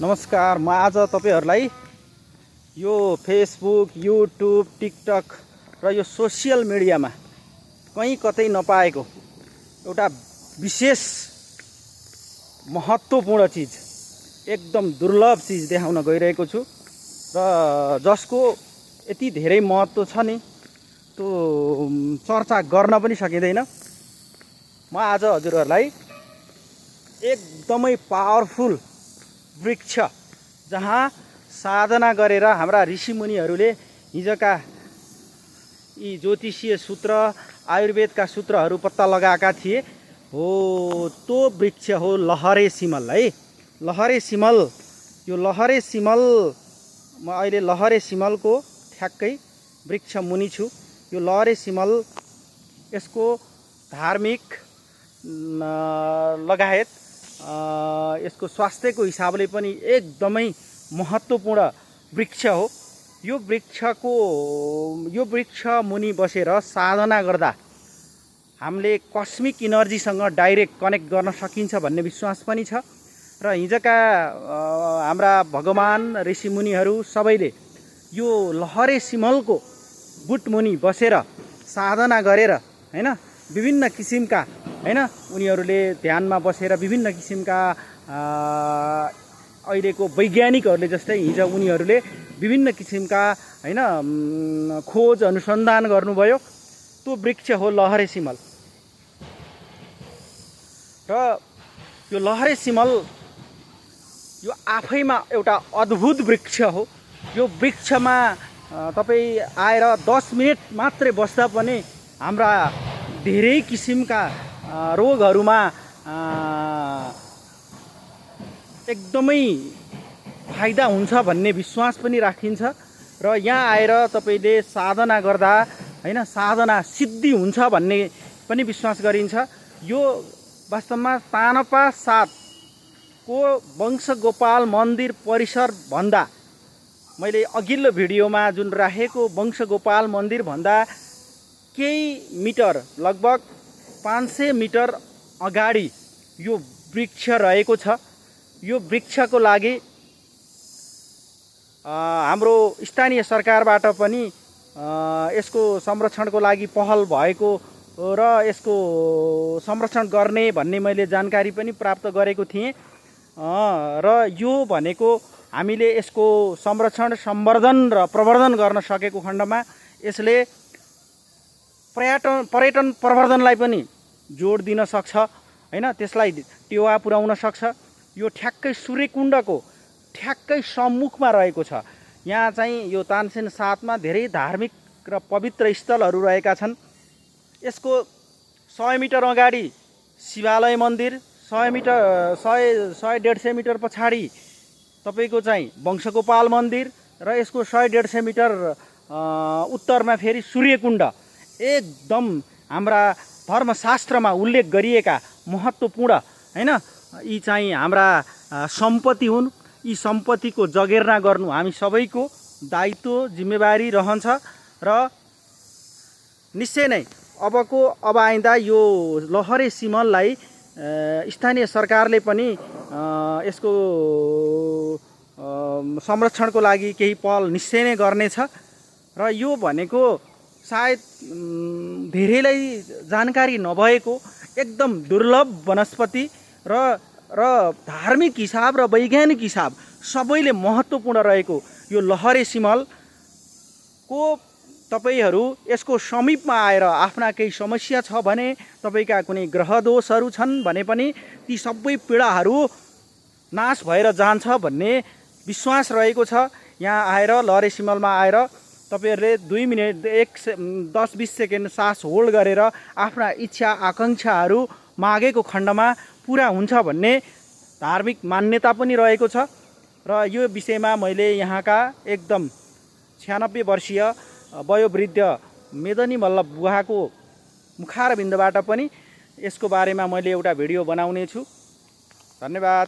नमस्कार। म आज तपाईहरुलाई यो फेसबुक, युट्युब, टिकटक र यो सोशल मिडियामा कहीं कतै नपाएको एउटा विशेष महत्त्वपूर्ण चीज, एकदम दुर्लभ चीज देखाउन गइरहेको छु र जसको यति धेरै महत्त्व छ नि त्यो चर्चा गर्न पनि सकिँदैन। म आज हजुरहरुलाई एकदमै पावरफुल वृक्ष जहाँ साधना गरेर हाम्रा ऋषिमुनिहरूले हिजोका यी ज्योतिषीय सूत्र, आयुर्वेदका सूत्रहरू पत्ता लगाएका थिए हो, त्यो वृक्ष हो लहरे सिमल है। लहरे सिमल, यो लहरे सिमल, म अहिले लहरे सिमलको ठ्याक्कै वृक्ष मुनि छु। यो लहरे सिमल यसको धार्मिक लगायत यसको स्वास्थ्यको हिसाबले पनि एकदमै महत्त्वपूर्ण वृक्ष हो। यो वृक्ष मुनि बसेर साधना गर्दा हामीले कस्मिक इनर्जीसँग डाइरेक्ट कनेक्ट गर्न सकिन्छ भन्ने विश्वास पनि छ र हिजोका हाम्रा भगवान ऋषिमुनिहरू सबैले यो लहरे सिमलको बुटमुनि बसेर साधना गरेर हैन, विभिन्न किसिमका हैन, उनीहरूले ध्यानमा बसेर विभिन्न किसिमका अहिलेको वैज्ञानिकहरूले जस्तै हिजो उनीहरूले विभिन्न किसिमका हैन खोज अनुसन्धान गर्नुभयो। त्यो वृक्ष हो लहरे सिमल र यो लहरे सिमल यो आफैमा एउटा अद्भुत वृक्ष हो। यो वृक्षमा तपाई आएर 10 मिनेट मात्रै बस्दा पनि हाम्रा धेरै किसिमका रोगहरूमा एकदमै फाइदा हुन्छ भन्ने विश्वास पनि राखिन्छ र यहाँ आएर तपाईले साधना गर्दा हैन साधना सिद्धि हुन्छ भन्ने पनि विश्वास गरिन्छ। यो वास्तवमा तानपा 7 को वंशगोपाल मन्दिर परिसर भन्दा, मैले अघिल्लो भिडियोमा जुन राखेको वंशगोपाल मन्दिर भन्दा केही मिटर, लगभग 500 मिटर अगाडि यो वृक्ष रहेको छ। यो वृक्षको लागि हाम्रो स्थानीय सरकारबाट पनि यसको संरक्षणको लागि पहल भएको र यसको संरक्षण गर्ने भन्ने मैले जानकारी पनि प्राप्त गरेको थिएँ र यो भनेको हामीले यसको संरक्षण, सम्वर्धन र प्रवर्धन गर्न सकेको खण्डमा यसले पर्यटन प्रवर्धनलाई पनि जोड दिन सक्छ हैन, त्यसलाई टेवा पुर्याउन सक्छ। यो ठ्याक्कै सूर्यकुण्डको ठ्याक्कै सम्मुखमा रहेको छ। यहाँ चाहिँ यो तानसेन 7 मा धेरै धार्मिक र पवित्र स्थलहरू रहेका छन्। यसको 100 मिटर अगाडि शिवालय मन्दिर, 100-150 मिटर पछाडि तपाईको चाहिँ वंशगोपाल मन्दिर र यसको 100-150 मिटर उत्तरमा फेरि सूर्यकुण्ड। एकदम हाम्रा धर्मशास्त्रमा उल्लेख गरिएका महत्त्वपूर्ण हैन, यी चाहिँ हाम्रा सम्पत्ति हुन्। यी सम्पत्तिको जगेर्ना गर्नु हामी सबैको दायित्व, जिम्मेवारी रहन्छ र निश्चय नै अब आइँदा यो लहरे सिमललाई स्थानीय सरकारले पनि यसको संरक्षणको लागि केही पहल निश्चय नै गर्नेछ र यो भनेको सायद धेरैलाई जानकारी नभएको एकदम दुर्लभ वनस्पति र धार्मिक हिसाब र वैज्ञानिक हिसाब सबैले महत्त्वपूर्ण रहेको यो लहरे सिमलको तपाईहरू यसको समीपमा आएर आफ्ना केही समस्या छ भने, तपाईका कुनै ग्रह दोषहरू छन् भने पनि ती सबै पीडाहरू नाश भएर जान्छ भन्ने विश्वास रहेको छ। यहाँ आएर लहरे सिमलमा आएर तपाईहरुले 2 मिनेट 10-20 सेकेन्ड सास होल्ड गरेर आफ्ना इच्छा आकांक्षाहरू मागेको खण्डमा पूरा हुन्छ भन्ने धार्मिक मान्यता पनि रहेको छ र यो विषयमा मैले यहाँका एकदम 96 वर्षीय वयोवृद्ध मेदनी मल्ल बुवाको मुखारबिन्दबाट पनि यसको बारेमा मैले एउटा भिडियो बनाउने छु। धन्यवाद।